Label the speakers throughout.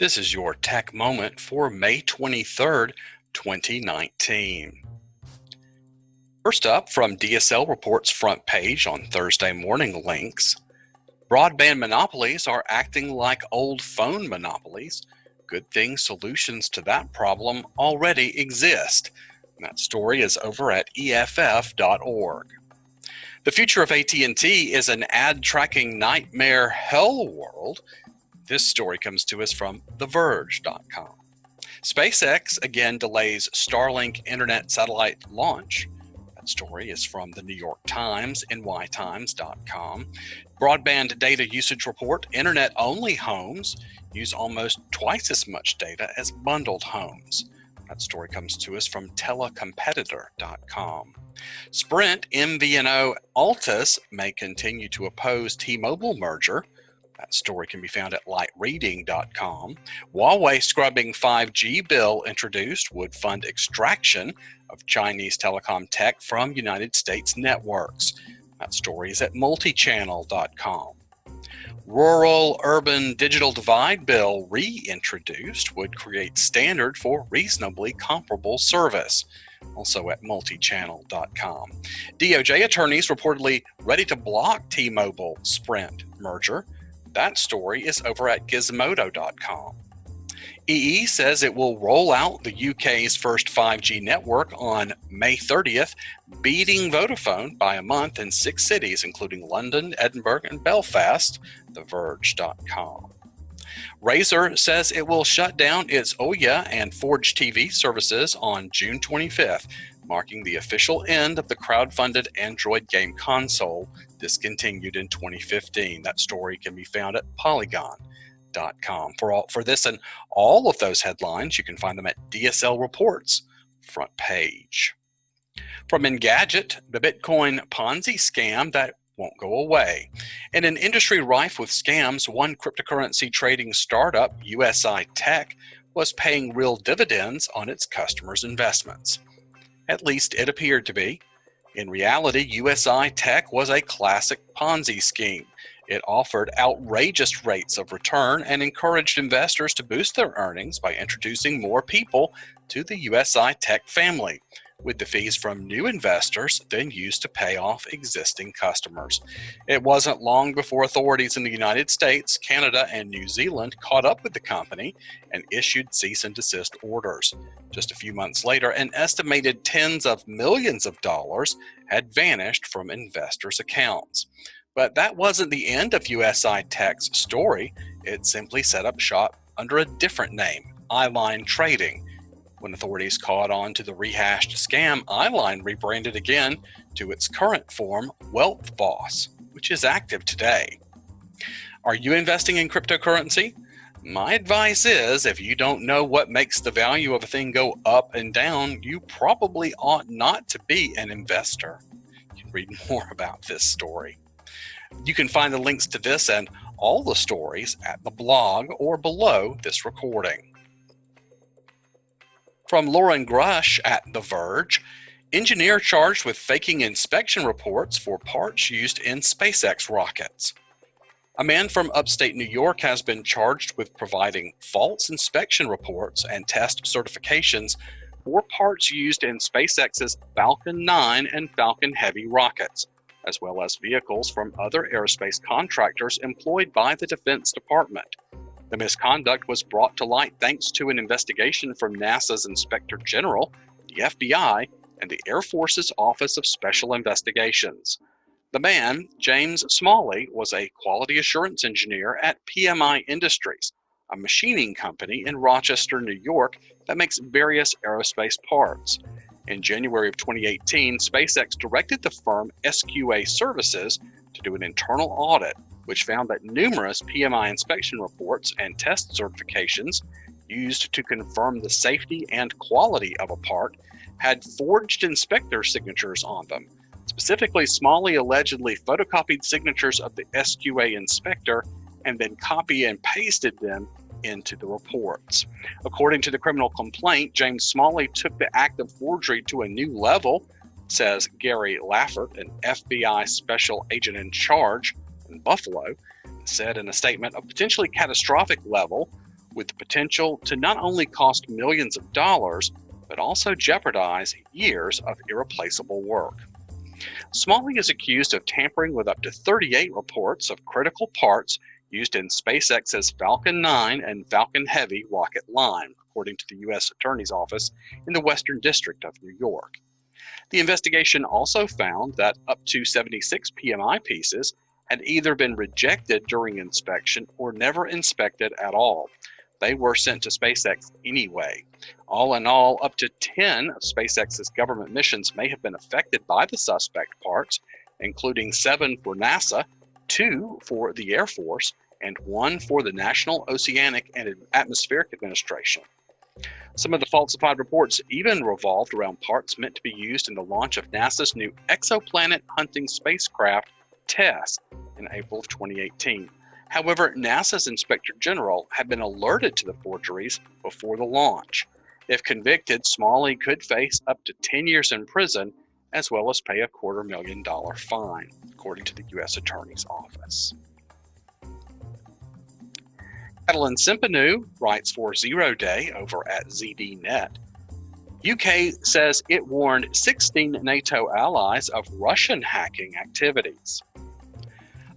Speaker 1: This is your tech moment for May 23rd, 2019. First up, from DSL Report's front page on Thursday morning links, broadband monopolies are acting like old phone monopolies. Good thing solutions to that problem already exist. And that story is over at EFF.org. The future of AT&T is an ad-tracking nightmare hell world. This story comes to us from TheVerge.com. SpaceX again delays Starlink internet satellite launch. That story is from the New York Times, nytimes.com. Broadband data usage report, internet-only homes use almost twice as much data as bundled homes. That story comes to us from telecompetitor.com. Sprint, MVNO, Altus may continue to oppose T-Mobile merger. That story can be found at lightreading.com. Huawei scrubbing 5G bill introduced would fund extraction of Chinese telecom tech from United States networks. That story is at multichannel.com. Rural-urban digital divide bill reintroduced would create standard for reasonably comparable service. Also at multichannel.com. DOJ attorneys reportedly ready to block T-Mobile Sprint merger. That story is over at gizmodo.com. EE says it will roll out the UK's first 5G network on May 30th, beating Vodafone by a month in 6 cities, including London, Edinburgh, and Belfast, TheVerge.com. Razer says it will shut down its Ouya and Forge TV services on June 25th, marking the official end of the crowd-funded Android game console discontinued in 2015. That story can be found at Polygon.com. For this and all of those headlines, you can find them at DSL Report's front page. From Engadget, the Bitcoin Ponzi scam that won't go away. In an industry rife with scams, one cryptocurrency trading startup, USI Tech, was paying real dividends on its customers' investments. At least it appeared to be. In reality, USI Tech was a classic Ponzi scheme. It offered outrageous rates of return and encouraged investors to boost their earnings by introducing more people to the USI Tech family, with the fees from new investors then used to pay off existing customers. It wasn't long before authorities in the United States, Canada, and New Zealand caught up with the company and issued cease and desist orders. Just a few months later, an estimated tens of millions of dollars had vanished from investors' accounts. But that wasn't the end of USI Tech's story. It simply set up shop under a different name, Eyeline Trading. When authorities caught on to the rehashed scam, Eyeline rebranded again to its current form, Wealth Boss, which is active today. Are you investing in cryptocurrency? My advice is, if you don't know what makes the value of a thing go up and down, you probably ought not to be an investor. You can read more about this story. You can find the links to this and all the stories at the blog or below this recording. From Lauren Grush at The Verge, engineer charged with faking inspection reports for parts used in SpaceX rockets. A man from upstate New York has been charged with providing false inspection reports and test certifications for parts used in SpaceX's Falcon 9 and Falcon Heavy rockets, as well as vehicles from other aerospace contractors employed by the Defense Department. The misconduct was brought to light thanks to an investigation from NASA's Inspector General, the FBI, and the Air Force's Office of Special Investigations. The man, James Smalley, was a quality assurance engineer at PMI Industries, a machining company in Rochester, New York that makes various aerospace parts. In January of 2018, SpaceX directed the firm SQA Services to do an internal audit, which found that numerous PMI inspection reports and test certifications used to confirm the safety and quality of a part had forged inspector signatures on them. Specifically, Smalley allegedly photocopied signatures of the SQA inspector and then copy and pasted them into the reports. According to the criminal complaint, James Smalley took the act of forgery to a new level, says Gary Laffert, an FBI special agent in charge in Buffalo, said in a statement, a potentially catastrophic level with the potential to not only cost millions of dollars, but also jeopardize years of irreplaceable work. Smalley is accused of tampering with up to 38 reports of critical parts used in SpaceX's Falcon 9 and Falcon Heavy rocket line, according to the U.S. Attorney's Office in the Western District of New York. The investigation also found that up to 76 PMI pieces had either been rejected during inspection or never inspected at all. They were sent to SpaceX anyway. All in all, up to 10 of SpaceX's government missions may have been affected by the suspect parts, including 7 for NASA, 2 for the Air Force, and 1 for the National Oceanic and Atmospheric Administration. Some of the falsified reports even revolved around parts meant to be used in the launch of NASA's new exoplanet hunting spacecraft, TESS, in April of 2018. However, NASA's Inspector General had been alerted to the forgeries before the launch. If convicted, Smalley could face up to 10 years in prison, as well as pay a $250,000 fine, according to the U.S. Attorney's Office. Madeline Simpanu writes for Zero Day over at ZDNet. UK says it warned 16 NATO allies of Russian hacking activities.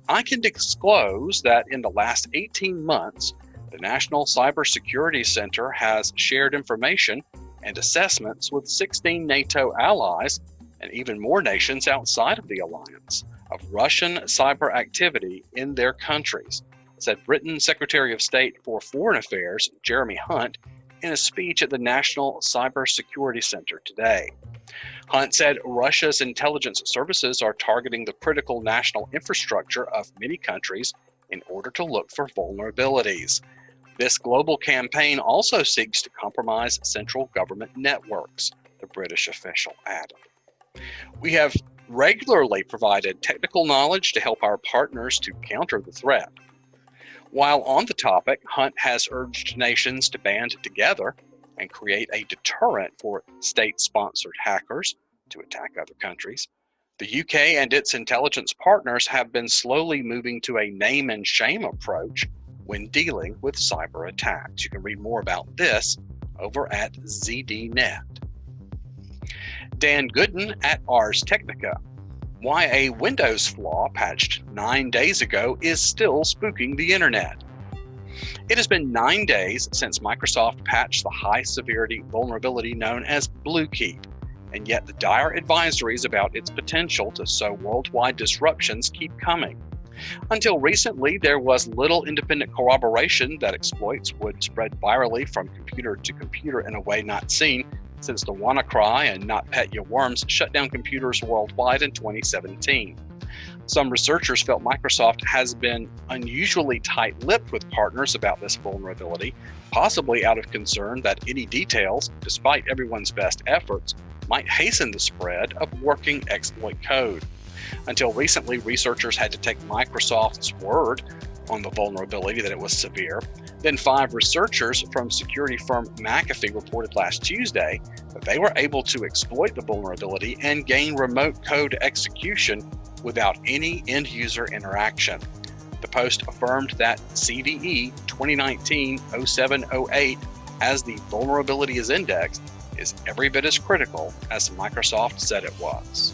Speaker 1: I can disclose that in the last 18 months, the National Cybersecurity Center has shared information and assessments with 16 NATO allies and even more nations outside of the alliance of Russian cyber activity in their countries, said Britain's Secretary of State for Foreign Affairs, Jeremy Hunt, in a speech at the National Cybersecurity Center today. Hunt said Russia's intelligence services are targeting the critical national infrastructure of many countries in order to look for vulnerabilities. This global campaign also seeks to compromise central government networks, the British official added. We have regularly provided technical knowledge to help our partners to counter the threat. While on the topic, Hunt has urged nations to band together and create a deterrent for state-sponsored hackers to attack other countries. The UK and its intelligence partners have been slowly moving to a name and shame approach when dealing with cyber attacks. You can read more about this over at ZDNet. Dan Gooden at Ars Technica. Why a Windows flaw patched 9 days ago is still spooking the internet. It has been 9 days since Microsoft patched the high-severity vulnerability known as BlueKeep, and yet the dire advisories about its potential to sow worldwide disruptions keep coming. Until recently, there was little independent corroboration that exploits would spread virally from computer to computer in a way not seen since the WannaCry and NotPetYaWorms shut down computers worldwide in 2017. Some researchers felt Microsoft has been unusually tight-lipped with partners about this vulnerability, possibly out of concern that any details, despite everyone's best efforts, might hasten the spread of working exploit code. Until recently, researchers had to take Microsoft's word on the vulnerability that it was severe. Then 5 researchers from security firm McAfee reported last Tuesday that they were able to exploit the vulnerability and gain remote code execution without any end-user interaction. The post affirmed that CVE 2019-0708, as the vulnerability is indexed, is every bit as critical as Microsoft said it was.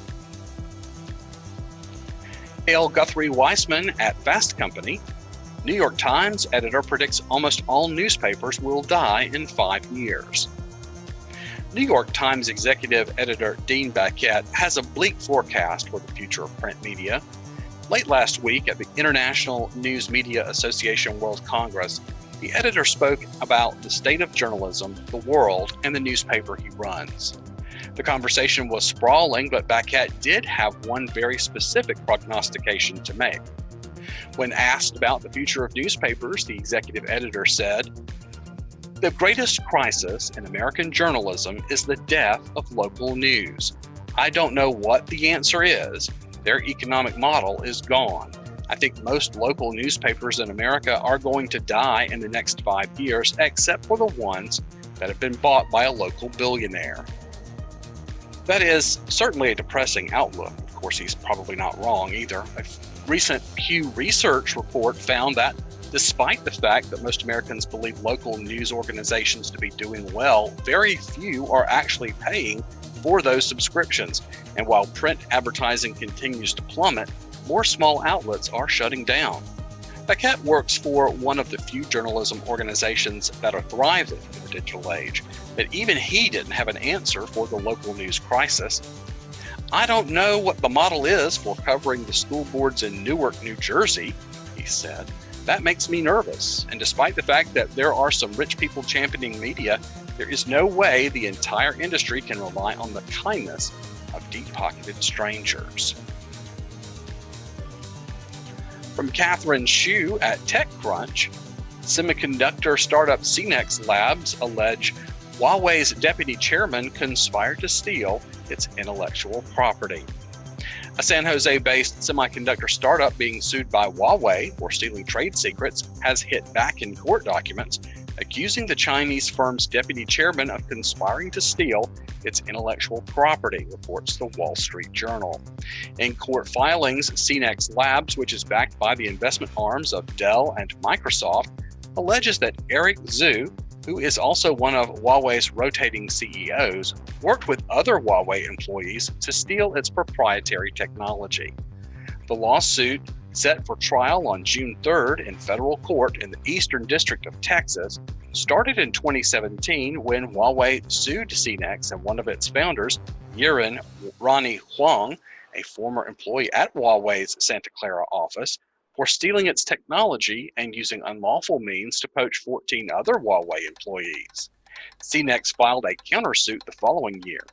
Speaker 1: L. Guthrie Weissman at Fast Company. New York Times editor predicts almost all newspapers will die in 5 years. New York Times executive editor Dean Baquet has a bleak forecast for the future of print media. Late last week at the International News Media Association World Congress, the editor spoke about the state of journalism, the world, and the newspaper he runs. The conversation was sprawling, but Baquet did have one very specific prognostication to make. When asked about the future of newspapers, the executive editor said, "The greatest crisis in American journalism is the death of local news. I don't know what the answer is. Their economic model is gone. I think most local newspapers in America are going to die in the next 5 years, except for the ones that have been bought by a local billionaire." That is certainly a depressing outlook. Of course, he's probably not wrong either. A recent Pew Research report found that Despite the fact that most Americans believe local news organizations to be doing well, very few are actually paying for those subscriptions. And while print advertising continues to plummet, more small outlets are shutting down. Paquette works for one of the few journalism organizations that are thriving in the digital age, but even he didn't have an answer for the local news crisis. "I don't know what the model is for covering the school boards in Newark, New Jersey," he said. "That makes me nervous, and despite the fact that there are some rich people championing media, there is no way the entire industry can rely on the kindness of deep-pocketed strangers." From Catherine Hsu at TechCrunch, semiconductor startup CNEX Labs allege Huawei's deputy chairman conspired to steal its intellectual property. A San Jose-based semiconductor startup being sued by Huawei for stealing trade secrets has hit back in court documents, accusing the Chinese firm's deputy chairman of conspiring to steal its intellectual property, reports the Wall Street Journal. In court filings, CNEX Labs, which is backed by the investment arms of Dell and Microsoft, alleges that Eric Zhu, who is also one of Huawei's rotating CEOs, worked with other Huawei employees to steal its proprietary technology. The lawsuit, set for trial on June 3rd in federal court in the Eastern District of Texas, started in 2017 when Huawei sued CNEX and one of its founders, Yiren Ronnie Huang, a former employee at Huawei's Santa Clara office, for stealing its technology and using unlawful means to poach 14 other Huawei employees. CNEX filed a countersuit the following year.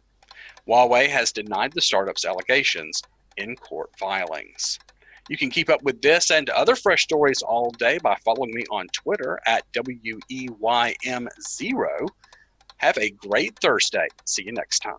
Speaker 1: Huawei has denied the startup's allegations in court filings. You can keep up with this and other fresh stories all day by following me on Twitter at WEYM0. Have a great Thursday. See you next time.